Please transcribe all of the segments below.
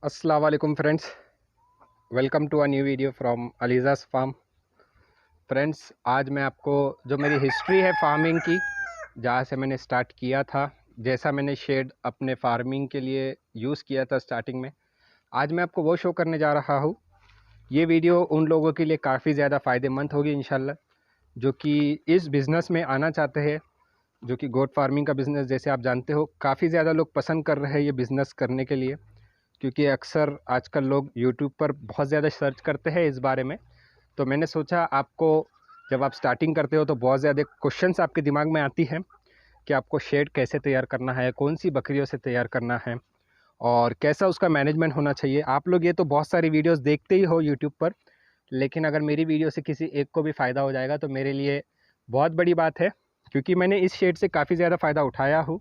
अस्सलाम वालेकुम friends, welcome to a new video from अलीज़ाज़ फार्म। फ्रेंड्स, आज मैं आपको जो मेरी हिस्ट्री है फार्मिंग की, जहाँ से मैंने स्टार्ट किया था, जैसा मैंने शेड अपने फार्मिंग के लिए यूज़ किया था स्टार्टिंग में, आज मैं आपको वो शो करने जा रहा हूँ। ये वीडियो उन लोगों के लिए काफ़ी ज़्यादा फ़ायदेमंद होगी इंशाल्लाह, जो कि इस बिज़नेस में आना चाहते हैं, जो कि गोट फार्मिंग का बिज़नेस जैसे आप जानते हो काफ़ी ज़्यादा लोग पसंद कर रहे हैं ये बिज़नेस करने के लिए, क्योंकि अक्सर आजकल लोग यूट्यूब पर बहुत ज़्यादा सर्च करते हैं इस बारे में। तो मैंने सोचा आपको, जब आप स्टार्टिंग करते हो तो बहुत ज़्यादा क्वेश्चंस आपके दिमाग में आती हैं कि आपको शेड कैसे तैयार करना है, कौन सी बकरियों से तैयार करना है और कैसा उसका मैनेजमेंट होना चाहिए। आप लोग ये तो बहुत सारी वीडियोस देखते ही हो यूट्यूब पर, लेकिन अगर मेरी वीडियो से किसी एक को भी फ़ायदा हो जाएगा तो मेरे लिए बहुत बड़ी बात है, क्योंकि मैंने इस शेड से काफ़ी ज़्यादा फ़ायदा उठाया हूँ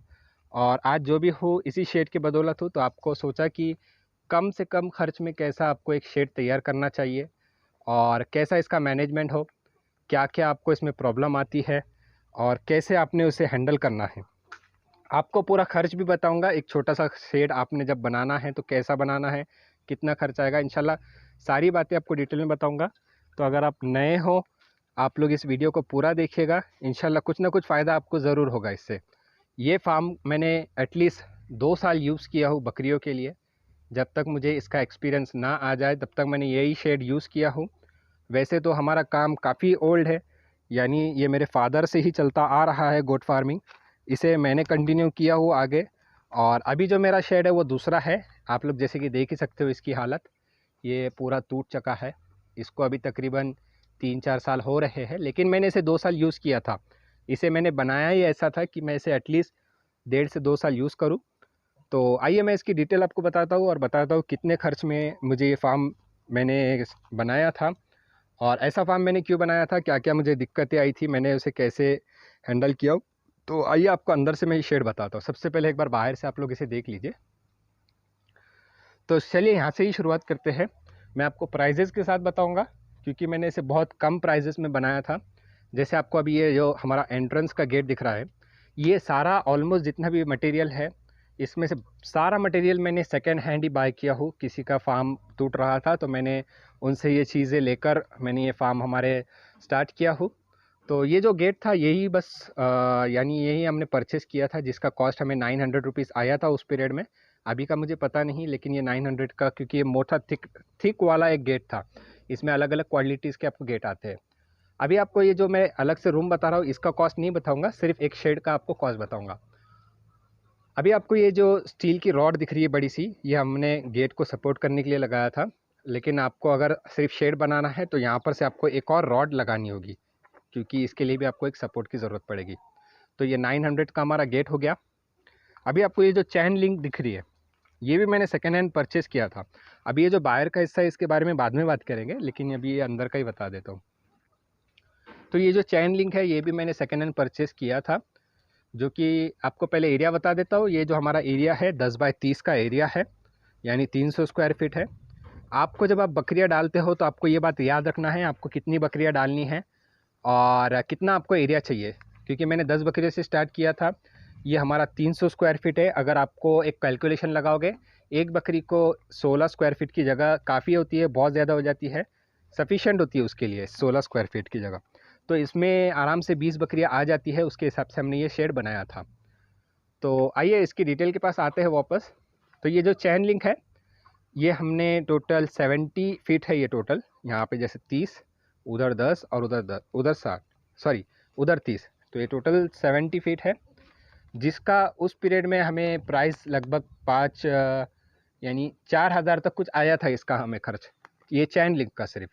और आज जो भी हूँ इसी शेड की बदौलत हूँ। तो आपको सोचा कि कम से कम खर्च में कैसा आपको एक शेड तैयार करना चाहिए और कैसा इसका मैनेजमेंट हो, क्या-क्या आपको इसमें प्रॉब्लम आती है और कैसे आपने उसे हैंडल करना है। आपको पूरा खर्च भी बताऊँगा, एक छोटा-सा शेड आपने जब बनाना है तो कैसा बनाना है, कितना खर्च आएगा, इंशाल्लाह सारी बातें आपको डिटेल में बताऊँगा। तो अगर आप नए हो, आप लोग इस वीडियो को पूरा देखिएगा, इंशाल्लाह कुछ ना कुछ फ़ायदा आपको ज़रूर होगा इससे। ये फार्म मैंने एटलीस्ट 2 साल यूज़ किया हूँ बकरियों के लिए। जब तक मुझे इसका एक्सपीरियंस ना आ जाए तब तक मैंने यही शेड यूज़ किया हूँ। वैसे तो हमारा काम काफ़ी ओल्ड है, यानी ये मेरे फादर से ही चलता आ रहा है गोट फार्मिंग। इसे मैंने कंटिन्यू किया हुआ आगे, और अभी जो मेरा शेड है वो दूसरा है। आप लोग जैसे कि देख ही सकते हो इसकी हालत, ये पूरा टूट चुका है। इसको अभी तकरीबन 3-4 साल हो रहे हैं, लेकिन मैंने इसे 2 साल यूज़ किया था। इसे मैंने बनाया ही ऐसा था कि मैं इसे एटलीस्ट 1.5 से 2 साल यूज़ करूँ। तो आइए मैं इसकी डिटेल आपको बताता हूँ और बताता हूँ कितने खर्च में मुझे ये फार्म मैंने बनाया था और ऐसा फार्म मैंने क्यों बनाया था, क्या-क्या मुझे दिक्कतें आई थी, मैंने उसे कैसे हैंडल किया। तो आइए आपको अंदर से मैं ये शेड बताता हूँ। सबसे पहले एक बार बाहर से आप लोग इसे देख लीजिए। तो चलिए यहाँ से ही शुरुआत करते हैं। मैं आपको प्राइजेज़ के साथ बताऊँगा, क्योंकि मैंने इसे बहुत कम प्राइजेज़ में बनाया था। जैसे आपको अभी ये जो हमारा एंट्रेंस का गेट दिख रहा है, ये सारा ऑलमोस्ट जितना भी मटेरियल है, इसमें से सारा मटेरियल मैंने सेकंड हैंड ही बाय किया हूँ। किसी का फार्म टूट रहा था तो मैंने उनसे ये चीज़ें लेकर मैंने ये फार्म हमारे स्टार्ट किया हूँ। तो ये जो गेट था यही बस यानी यही हमने परचेज़ किया था, जिसका कॉस्ट हमें 900 रुपीज़ आया था उस पीरियड में। अभी का मुझे पता नहीं, लेकिन ये 900 का, क्योंकि ये मोटा थिक थिक वाला एक गेट था। इसमें अलग-अलग क्वालिटीज़ के आपको गेट आते हैं। अभी आपको ये जो मैं अलग से रूम बता रहा हूँ इसका कॉस्ट नहीं बताऊँगा, सिर्फ़ एक शेड का आपको कॉस्ट बताऊँगा। अभी आपको ये जो स्टील की रॉड दिख रही है बड़ी-सी, ये हमने गेट को सपोर्ट करने के लिए लगाया था। लेकिन आपको अगर सिर्फ़ शेड बनाना है तो यहाँ पर से आपको एक और रॉड लगानी होगी, क्योंकि इसके लिए भी आपको एक सपोर्ट की ज़रूरत पड़ेगी। तो ये 900 का हमारा गेट हो गया। अभी आपको ये जो चैन लिंक दिख रही है, ये भी मैंने सेकंड हैंड परचेज़ किया था। अभी ये जो बाहर का हिस्सा है इसके बारे में बाद में बात करेंगे, लेकिन अभी ये अंदर का ही बता देता हूँ। तो ये जो चैन लिंक है ये भी मैंने सेकंड हैंड परचेज़ किया था, जो कि आपको पहले एरिया बता देता हूँ। ये जो हमारा एरिया है 10 बाय 30 का एरिया है, यानी 300 स्क्वायर फीट है। आपको जब आप बकरियाँ डालते हो तो आपको ये बात याद रखना है, आपको कितनी बकरियाँ डालनी है और कितना आपको एरिया चाहिए। क्योंकि मैंने 10 बकरियों से स्टार्ट किया था। ये हमारा 300 स्क्वायर फीट है। अगर आपको एक कैलकुलेशन लगाओगे, एक बकरी को 16 स्क्वायर फीट की जगह काफ़ी होती है, बहुत ज़्यादा हो जाती है, सफिशिएंट होती है उसके लिए 16 स्क्वायर फीट की जगह। तो इसमें आराम से 20 बकरियाँ आ जाती है, उसके हिसाब से हमने ये शेड बनाया था। तो आइए इसकी डिटेल के पास आते हैं वापस। तो ये जो चैन लिंक है ये हमने टोटल 70 फीट है ये टोटल। यहाँ पे जैसे 30, उधर 10 और उधर 60, सॉरी उधर 30, तो ये टोटल 70 फीट है, जिसका उस पीरियड में हमें प्राइस लगभग 5 यानी 4000 तक कुछ आया था इसका हमें खर्च, ये चैन लिंक का सिर्फ।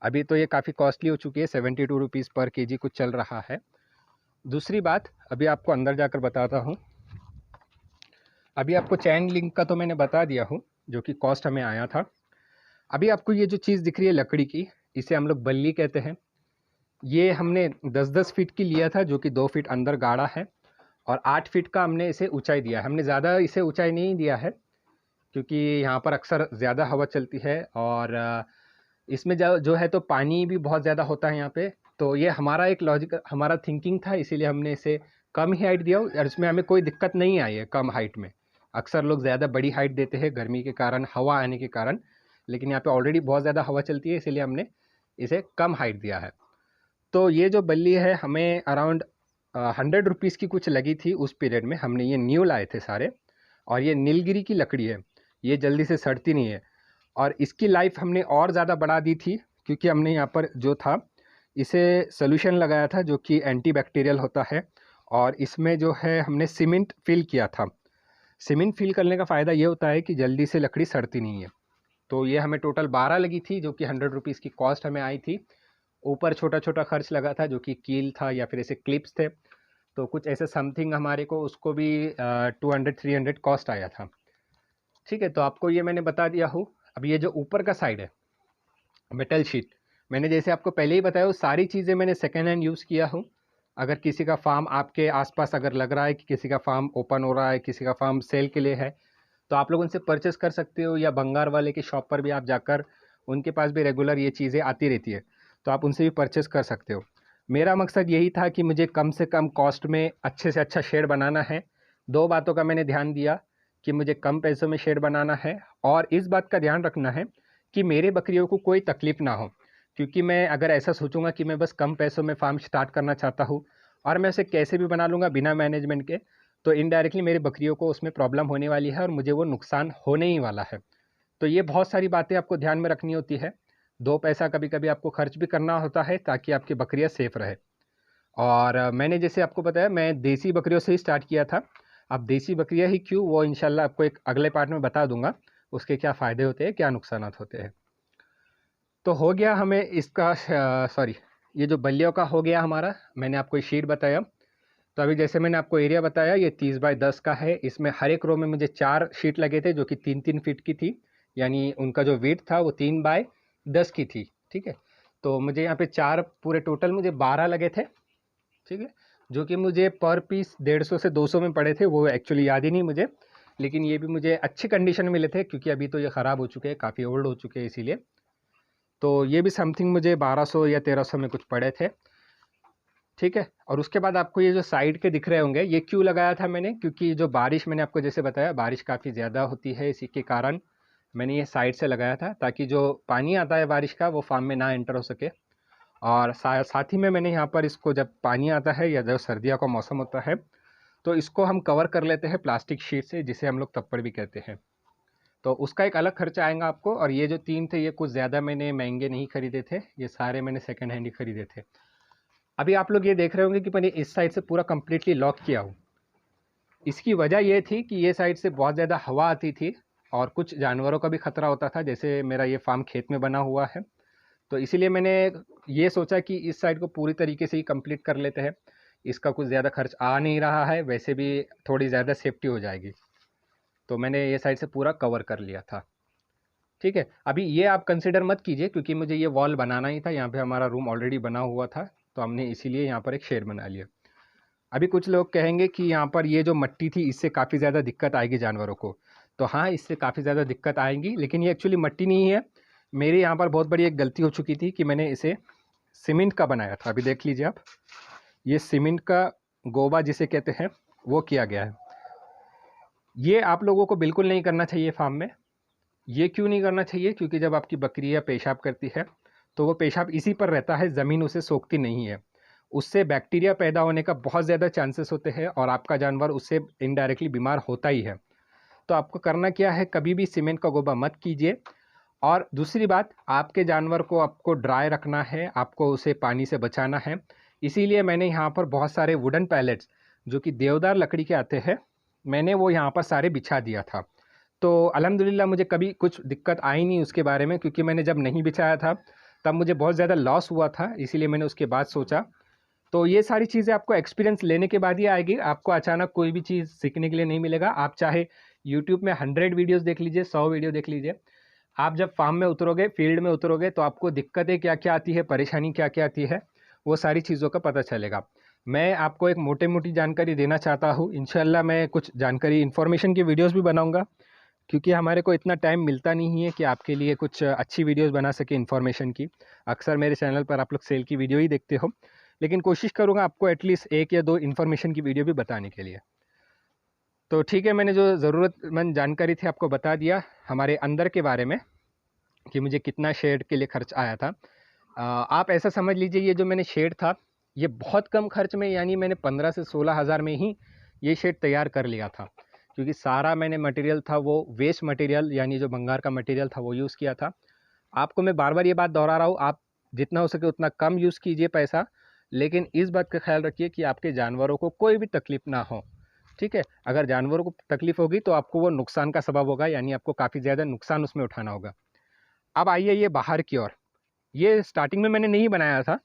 अभी तो ये काफ़ी कॉस्टली हो चुकी है, 72 रुपीज़ पर केजी कुछ चल रहा है। दूसरी बात अभी आपको अंदर जाकर बताता हूँ। अभी आपको चैन लिंक का तो मैंने बता दिया हूँ, जो कि कॉस्ट हमें आया था। अभी आपको ये जो चीज़ दिख रही है लकड़ी की, इसे हम लोग बल्ली कहते हैं। ये हमने 10-10 फीट की लिया था, जो कि 2 फीट अंदर गाढ़ा है, और 8 फीट का हमने इसे ऊंचाई दिया है। हमने ज़्यादा इसे ऊंचाई नहीं दिया है, क्योंकि यहाँ पर अक्सर ज़्यादा हवा चलती है और इसमें जो जो है तो पानी भी बहुत ज़्यादा होता है यहाँ पे। तो ये हमारा एक लॉजिक, हमारा थिंकिंग था, इसीलिए हमने इसे कम ही हाइट दिया और इसमें हमें कोई दिक्कत नहीं आई है कम हाइट में। अक्सर लोग ज़्यादा बड़ी हाइट देते हैं गर्मी के कारण, हवा आने के कारण, लेकिन यहाँ पे ऑलरेडी बहुत ज़्यादा हवा चलती है, इसीलिए हमने इसे कम हाइट दिया है। तो ये जो बल्ली है हमें अराउंड 100 रुपीज़ की कुछ लगी थी उस पीरियड में। हमने ये न्यू लाए थे सारे, और ये नीलगिरी की लकड़ी है, ये जल्दी से सड़ती नहीं है। और इसकी लाइफ हमने और ज़्यादा बढ़ा दी थी, क्योंकि हमने यहाँ पर जो था इसे सोल्यूशन लगाया था जो कि एंटीबैक्टीरियल होता है, और इसमें जो है हमने सीमेंट फिल किया था। सीमेंट फिल करने का फ़ायदा ये होता है कि जल्दी से लकड़ी सड़ती नहीं है। तो ये हमें टोटल 12 लगी थी, जो कि 100 रुपीज़ की कॉस्ट हमें आई थी। ऊपर छोटा छोटा खर्च लगा था जो कि कील था या फिर ऐसे क्लिप्स थे, तो कुछ ऐसे समथिंग हमारे को उसको भी 200-300 कॉस्ट आया था। ठीक है, तो आपको ये मैंने बता दिया हूँ। अब ये जो ऊपर का साइड है मेटल शीट, मैंने जैसे आपको पहले ही बताया वो सारी चीज़ें मैंने सेकेंड हैंड यूज़ किया हूँ। अगर किसी का फार्म आपके आसपास अगर लग रहा है कि किसी का फार्म ओपन हो रहा है, किसी का फार्म सेल के लिए है, तो आप लोग उनसे परचेस कर सकते हो, या बंगार वाले की शॉप पर भी आप जाकर, उनके पास भी रेगुलर ये चीज़ें आती रहती है, तो आप उनसे भी परचेस कर सकते हो। मेरा मकसद यही था कि मुझे कम से कम कॉस्ट में अच्छे से अच्छा शेड बनाना है। 2 बातों का मैंने ध्यान दिया कि मुझे कम पैसों में शेड बनाना है, और इस बात का ध्यान रखना है कि मेरे बकरियों को कोई तकलीफ़ ना हो। क्योंकि मैं अगर ऐसा सोचूंगा कि मैं बस कम पैसों में फार्म स्टार्ट करना चाहता हूँ और मैं उसे कैसे भी बना लूँगा बिना मैनेजमेंट के, तो इनडायरेक्टली मेरी बकरियों को उसमें प्रॉब्लम होने वाली है और मुझे वो नुकसान होने ही वाला है। तो ये बहुत सारी बातें आपको ध्यान में रखनी होती है। 2 पैसा कभी कभी आपको खर्च भी करना होता है ताकि आपकी बकरियाँ सेफ़ रहे। और मैंने जैसे आपको बताया मैं देसी बकरियों से ही स्टार्ट किया था। अब देसी बकरियाँ ही क्यों, वो इंशाल्लाह आपको एक अगले पार्ट में बता दूंगा, उसके क्या फ़ायदे होते हैं, क्या नुकसानात होते हैं। तो हो गया हमें इसका सॉरी, ये जो बल्लियों का हो गया हमारा, मैंने आपको शीट बताया। तो अभी जैसे मैंने आपको एरिया बताया ये 30 बाय 10 का है। इसमें हर एक रो में मुझे 4 शीट लगे थे जो कि 3-3 फीट की थी, यानी उनका जो वेट था वो 3 बाय 10 की थी। ठीक है, तो मुझे यहाँ पे 4 पूरे टोटल मुझे 12 लगे थे। ठीक है, जो कि मुझे पर पीस 150 से 200 में पड़े थे, वो एक्चुअली याद ही नहीं मुझे, लेकिन ये भी मुझे अच्छी कंडीशन में मिले थे क्योंकि अभी तो ये ख़राब हो चुके हैं, काफ़ी ओल्ड हो चुके हैं इसीलिए। तो ये भी समथिंग मुझे 1200 या 1300 में कुछ पड़े थे। ठीक है, और उसके बाद आपको ये जो साइड के दिख रहे होंगे, ये क्यों लगाया था मैंने, क्योंकि जो बारिश मैंने आपको जैसे बताया बारिश काफ़ी ज़्यादा होती है, इसी के कारण मैंने ये साइड से लगाया था ताकि जो पानी आता है बारिश का वो फार्म में ना एंटर हो सके। और साथ ही में मैंने यहाँ पर इसको, जब पानी आता है या जब सर्दियों का मौसम होता है, तो इसको हम कवर कर लेते हैं प्लास्टिक शीट से, जिसे हम लोग तप्पड़ भी कहते हैं। तो उसका एक अलग खर्चा आएगा आपको। और ये जो 3 थे ये कुछ ज़्यादा मैंने महंगे नहीं खरीदे थे, ये सारे मैंने सेकेंड हैंड ही खरीदे थे। अभी आप लोग ये देख रहे होंगे कि मैंने इस साइड से पूरा कंप्लीटली लॉक किया हूँ। इसकी वजह ये थी कि ये साइड से बहुत ज़्यादा हवा आती थी और कुछ जानवरों का भी खतरा होता था, जैसे मेरा ये फार्म खेत में बना हुआ है, तो इसीलिए मैंने ये सोचा कि इस साइड को पूरी तरीके से ही कंप्लीट कर लेते हैं। इसका कुछ ज़्यादा खर्च आ नहीं रहा है, वैसे भी थोड़ी ज़्यादा सेफ्टी हो जाएगी, तो मैंने ये साइड से पूरा कवर कर लिया था। ठीक है, अभी ये आप कंसिडर मत कीजिए क्योंकि मुझे ये वॉल बनाना ही था, यहाँ पे हमारा रूम ऑलरेडी बना हुआ था, तो हमने इसीलिए यहाँ पर एक शेड बना लिया। अभी कुछ लोग कहेंगे कि यहाँ पर ये जो मिट्टी थी इससे काफ़ी ज़्यादा दिक्कत आएगी जानवरों को, तो हाँ इससे काफ़ी ज़्यादा दिक्कत आएगी, लेकिन ये एक्चुअली मिट्टी नहीं है। मेरी यहाँ पर बहुत बड़ी एक गलती हो चुकी थी कि मैंने इसे सीमेंट का बनाया था। अभी देख लीजिए आप, ये सीमेंट का गोबा जिसे कहते हैं वो किया गया है। ये आप लोगों को बिल्कुल नहीं करना चाहिए फार्म में। ये क्यों नहीं करना चाहिए, क्योंकि जब आपकी बकरियाँ पेशाब करती है तो वो पेशाब इसी पर रहता है, ज़मीन उसे सोखती नहीं है, उससे बैक्टीरिया पैदा होने का बहुत ज़्यादा चांसेस होते हैं और आपका जानवर उससे इनडायरेक्टली बीमार होता ही है। तो आपको करना क्या है, कभी भी सीमेंट का गोबा मत कीजिए। और दूसरी बात, आपके जानवर को आपको ड्राई रखना है, आपको उसे पानी से बचाना है। इसीलिए मैंने यहाँ पर बहुत सारे वुडन पैलेट्स जो कि देवदार लकड़ी के आते हैं, मैंने वो यहाँ पर सारे बिछा दिया था। तो अल्हम्दुलिल्लाह मुझे कभी कुछ दिक्कत आई नहीं उसके बारे में, क्योंकि मैंने जब नहीं बिछाया था तब मुझे बहुत ज़्यादा लॉस हुआ था, इसीलिए मैंने उसके बाद सोचा। तो ये सारी चीज़ें आपको एक्सपीरियंस लेने के बाद ही आएगी, आपको अचानक कोई भी चीज़ सीखने के लिए नहीं मिलेगा। आप चाहे यूट्यूब में 100 वीडियोज़ देख लीजिए, 100 वीडियो देख लीजिए, आप जब फार्म में उतरोगे, फील्ड में उतरोगे, तो आपको दिक्कतें क्या क्या आती है, परेशानी क्या क्या आती है, वो सारी चीज़ों का पता चलेगा। मैं आपको एक मोटी मोटी जानकारी देना चाहता हूँ, इंशाल्लाह मैं कुछ जानकारी इन्फॉर्मेशन की वीडियोज़ भी बनाऊँगा, क्योंकि हमारे को इतना टाइम मिलता नहीं है कि आपके लिए कुछ अच्छी वीडियोस बना सके इन्फॉर्मेशन की। अक्सर मेरे चैनल पर आप लोग सेल की वीडियो ही देखते हो, लेकिन कोशिश करूँगा आपको एटलीस्ट 1 या 2 इन्फॉर्मेशन की वीडियो भी बताने के लिए। तो ठीक है, मैंने जो ज़रूरतमंद जानकारी थी आपको बता दिया हमारे अंदर के बारे में कि मुझे कितना शेड के लिए खर्च आया था। आप ऐसा समझ लीजिए, ये जो मैंने शेड था ये बहुत कम खर्च में, यानी मैंने 15 से 16 हज़ार में ही ये शेड तैयार कर लिया था, क्योंकि सारा मैंने मटेरियल था वो वेस्ट मटेरियल यानी जो बंगार का मटेरियल था वो यूज़ किया था। आपको मैं बार बार ये बात दोहरा रहा हूँ, आप जितना हो सके उतना कम यूज़ कीजिए पैसा, लेकिन इस बात का ख्याल रखिए कि आपके जानवरों को कोई भी तकलीफ़ ना हो। ठीक है, अगर जानवरों को तकलीफ़ होगी तो आपको वो नुकसान का सबब होगा, यानी आपको काफ़ी ज़्यादा नुकसान उसमें उठाना होगा। अब आइए ये बाहर की ओर। ये स्टार्टिंग में मैंने नहीं बनाया था,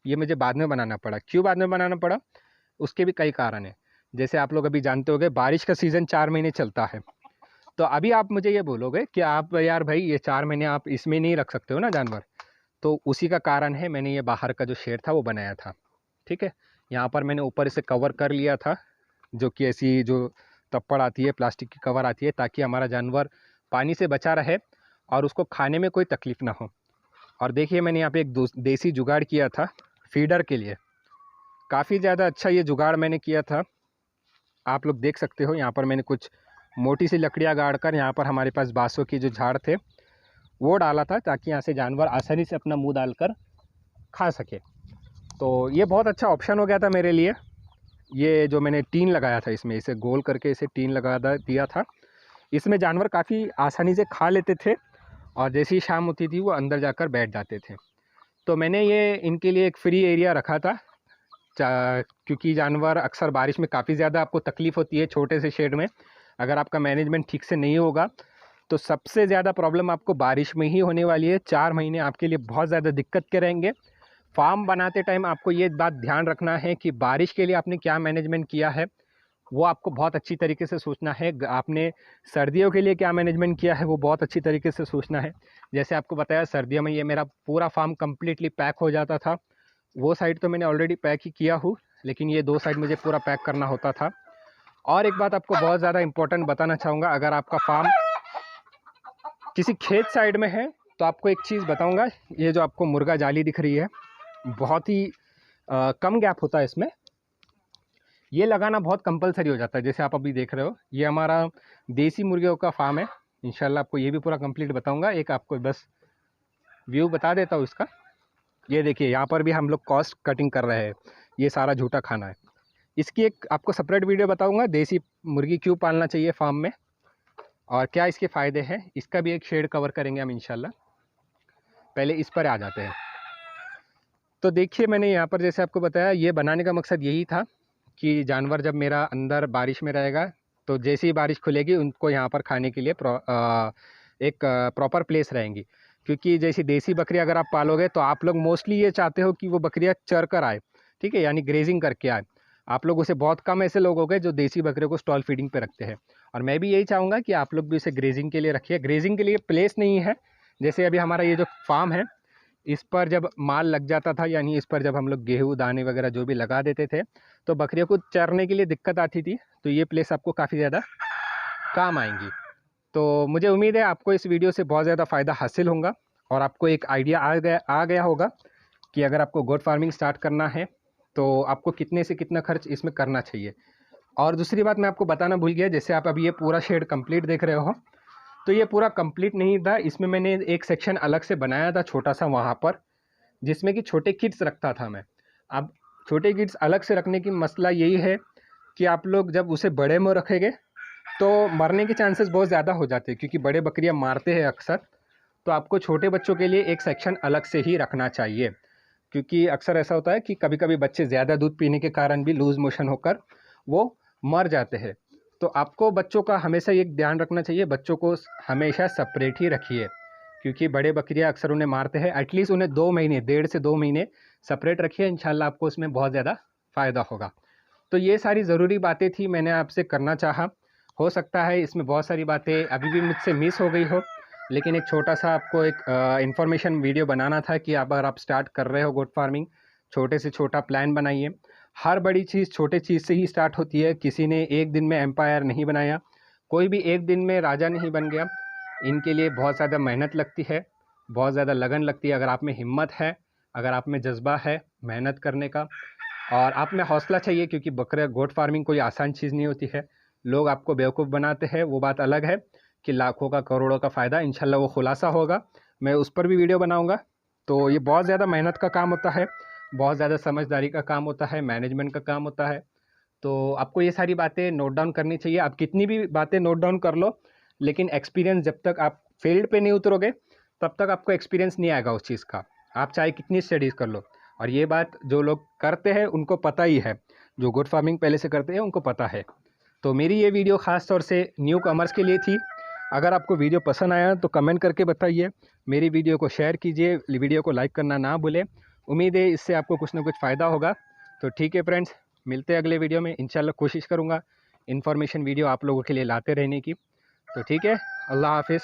ये मुझे बाद में बनाना पड़ा। क्यों बाद में बनाना पड़ा? उसके भी कई कारण हैं। जैसे आप लोग अभी जानते होंगे, बारिश का सीज़न 4 महीने चलता है। तो अभी आप मुझे ये बोलोगे कि आप यार भाई ये 4 महीने आप इसमें नहीं रख सकते हो ना जानवर। तो उसी का कारण है मैंने ये बाहर का जो शेड था वो बनाया था। ठीक है, यहाँ पर मैंने ऊपर इसे कवर कर लिया था, जो कि ऐसी जो तप्पड़ आती है, प्लास्टिक की कवर आती है, ताकि हमारा जानवर पानी से बचा रहे और उसको खाने में कोई तकलीफ़ ना हो। और देखिए मैंने यहाँ पे एक देसी जुगाड़ किया था फीडर के लिए। काफ़ी ज़्यादा अच्छा ये जुगाड़ मैंने किया था, आप लोग देख सकते हो। यहाँ पर मैंने कुछ मोटी सी लकड़ियाँ गाड़ कर, यहाँ पर हमारे पास बाँसों की जो झाड़ थे वो डाला था, ताकि यहाँ से जानवर आसानी से अपना मुंह डालकर खा सके। तो ये बहुत अच्छा ऑप्शन हो गया था मेरे लिए। ये जो मैंने टीन लगाया था इसमें, इसे गोल करके इसे टीन लगा दिया था, इसमें जानवर काफ़ी आसानी से खा लेते थे और जैसे ही शाम होती थी वो अंदर जाकर बैठ जाते थे। तो मैंने ये इनके लिए एक फ्री एरिया रखा था, क्योंकि जानवर अक्सर बारिश में काफ़ी ज़्यादा आपको तकलीफ़ होती है छोटे से शेड में। अगर आपका मैनेजमेंट ठीक से नहीं होगा तो सबसे ज़्यादा प्रॉब्लम आपको बारिश में ही होने वाली है। 4 महीने आपके लिए बहुत ज़्यादा दिक्कत के रहेंगे। फार्म बनाते टाइम आपको ये बात ध्यान रखना है कि बारिश के लिए आपने क्या मैनेजमेंट किया है, वो आपको बहुत अच्छी तरीके से सोचना है। आपने सर्दियों के लिए क्या मैनेजमेंट किया है, वो बहुत अच्छी तरीके से सोचना है। जैसे आपको बताया, सर्दियों में ये मेरा पूरा फार्म कम्प्लीटली पैक हो जाता था। वो साइड तो मैंने ऑलरेडी पैक ही किया हूँ, लेकिन ये 2 साइड मुझे पूरा पैक करना होता था। और एक बात आपको बहुत ज़्यादा इंपॉर्टेंट बताना चाहूँगा, अगर आपका फार्म किसी खेत साइड में है तो आपको एक चीज़ बताऊँगा, ये जो आपको मुर्गा जाली दिख रही है, बहुत ही कम गैप होता है इसमें। ये लगाना बहुत कंपलसरी हो जाता है। जैसे आप अभी देख रहे हो, ये हमारा देसी मुर्गियों का फार्म है। इंशाल्लाह आपको ये भी पूरा कंप्लीट बताऊँगा। एक आपको बस व्यू बता देता हूँ इसका। ये देखिए, यहाँ पर भी हम लोग कॉस्ट कटिंग कर रहे हैं, ये सारा झूठा खाना है। इसकी एक आपको सेपरेट वीडियो बताऊँगा, देसी मुर्गी क्यों पालना चाहिए फार्म में और क्या इसके फ़ायदे हैं। इसका भी एक शेड कवर करेंगे हम इंशाल्लाह। पहले इस पर आ जाते हैं। तो देखिए, मैंने यहाँ पर जैसे आपको बताया, ये बनाने का मकसद यही था कि जानवर जब मेरा अंदर बारिश में रहेगा तो जैसे ही बारिश खुलेगी उनको यहाँ पर खाने के लिए एक प्रॉपर प्लेस रहेंगी। क्योंकि जैसी देसी बकरी अगर आप पालोगे तो आप लोग मोस्टली ये चाहते हो कि वो बकरियाँ चर कर आए, ठीक है, यानी ग्रेजिंग करके आए। आप लोग उसे बहुत कम ऐसे लोग होंगे जो देसी बकरियों को स्टॉल फीडिंग पे रखते हैं, और मैं भी यही चाहूँगा कि आप लोग भी उसे ग्रेजिंग के लिए रखिए। ग्रेजिंग के लिए प्लेस नहीं है। जैसे अभी हमारा ये जो फार्म है, इस पर जब माल लग जाता था, यानी इस पर जब हम लोग गेहूँ दाने वगैरह जो भी लगा देते थे, तो बकरियों को चरने के लिए दिक्कत आती थी। तो ये प्लेस आपको काफ़ी ज़्यादा काम आएंगी। तो मुझे उम्मीद है आपको इस वीडियो से बहुत ज़्यादा फ़ायदा हासिल होगा और आपको एक आइडिया आ गया होगा कि अगर आपको गोट फार्मिंग स्टार्ट करना है तो आपको कितने से कितना खर्च इसमें करना चाहिए। और दूसरी बात मैं आपको बताना भूल गया, जैसे आप अभी ये पूरा शेड कंप्लीट देख रहे हो, तो ये पूरा कंप्लीट नहीं था। इसमें मैंने एक सेक्शन अलग से बनाया था छोटा सा वहाँ पर, जिसमें कि छोटे किड्स रखता था मैं। अब छोटे किड्स अलग से रखने की मसला यही है कि आप लोग जब उसे बड़े में रखेंगे तो मरने के चांसेस बहुत ज़्यादा हो जाते हैं, क्योंकि बड़े बकरियां मारते हैं अक्सर। तो आपको छोटे बच्चों के लिए एक सेक्शन अलग से ही रखना चाहिए, क्योंकि अक्सर ऐसा होता है कि कभी कभी बच्चे ज़्यादा दूध पीने के कारण भी लूज़ मोशन होकर वो मर जाते हैं। तो आपको बच्चों का हमेशा ये ध्यान रखना चाहिए, बच्चों को हमेशा सेपरेट ही रखिए, क्योंकि बड़े बकरियां अक्सर उन्हें मारते हैं। एटलीस्ट उन्हें 2 महीने, 1.5 से 2 महीने सेपरेट रखिए, इंशाल्लाह आपको उसमें बहुत ज़्यादा फ़ायदा होगा। तो ये सारी ज़रूरी बातें थी, मैंने आपसे करना चाहा। हो सकता है इसमें बहुत सारी बातें अभी भी मुझसे मिस हो गई हो, लेकिन एक छोटा सा आपको एक इन्फॉर्मेशन वीडियो बनाना था कि अगर आप स्टार्ट कर रहे हो गोट फार्मिंग, छोटे से छोटा प्लान बनाइए। हर बड़ी चीज़ छोटे चीज़ से ही स्टार्ट होती है। किसी ने एक दिन में एम्पायर नहीं बनाया, कोई भी एक दिन में राजा नहीं बन गया। इनके लिए बहुत ज़्यादा मेहनत लगती है, बहुत ज़्यादा लगन लगती है। अगर आप में हिम्मत है, अगर आप में जज्बा है मेहनत करने का, और आप में हौसला चाहिए, क्योंकि बकरे गोट फार्मिंग कोई आसान चीज़ नहीं होती है। लोग आपको बेवकूफ़ बनाते हैं, वो बात अलग है कि लाखों का करोड़ों का फ़ायदा इंशाल्लाह वो खुलासा होगा, मैं उस पर भी वीडियो बनाऊंगा। तो ये बहुत ज़्यादा मेहनत का काम होता है, बहुत ज़्यादा समझदारी का काम होता है, मैनेजमेंट का काम होता है। तो आपको ये सारी बातें नोट डाउन करनी चाहिए। आप कितनी भी बातें नोट डाउन कर लो, लेकिन एक्सपीरियंस जब तक आप फील्ड पे नहीं उतरोगे तब तक आपको एक्सपीरियंस नहीं आएगा उस चीज़ का। आप चाहे कितनी स्टडीज़ कर लो, और ये बात जो लोग करते हैं उनको पता ही है, जो गुड फार्मिंग पहले से करते हैं उनको पता है। तो मेरी ये वीडियो ख़ास तौर से न्यू कमर्स के लिए थी। अगर आपको वीडियो पसंद आया तो कमेंट करके बताइए, मेरी वीडियो को शेयर कीजिए, वीडियो को लाइक करना ना भूलें। उम्मीद है इससे आपको कुछ ना कुछ फ़ायदा होगा। तो ठीक है फ्रेंड्स, मिलते हैं अगले वीडियो में। इंशाल्लाह कोशिश करूँगा इन्फॉर्मेशन वीडियो आप लोगों के लिए लाते रहने की। तो ठीक है, अल्लाह हाफिज़।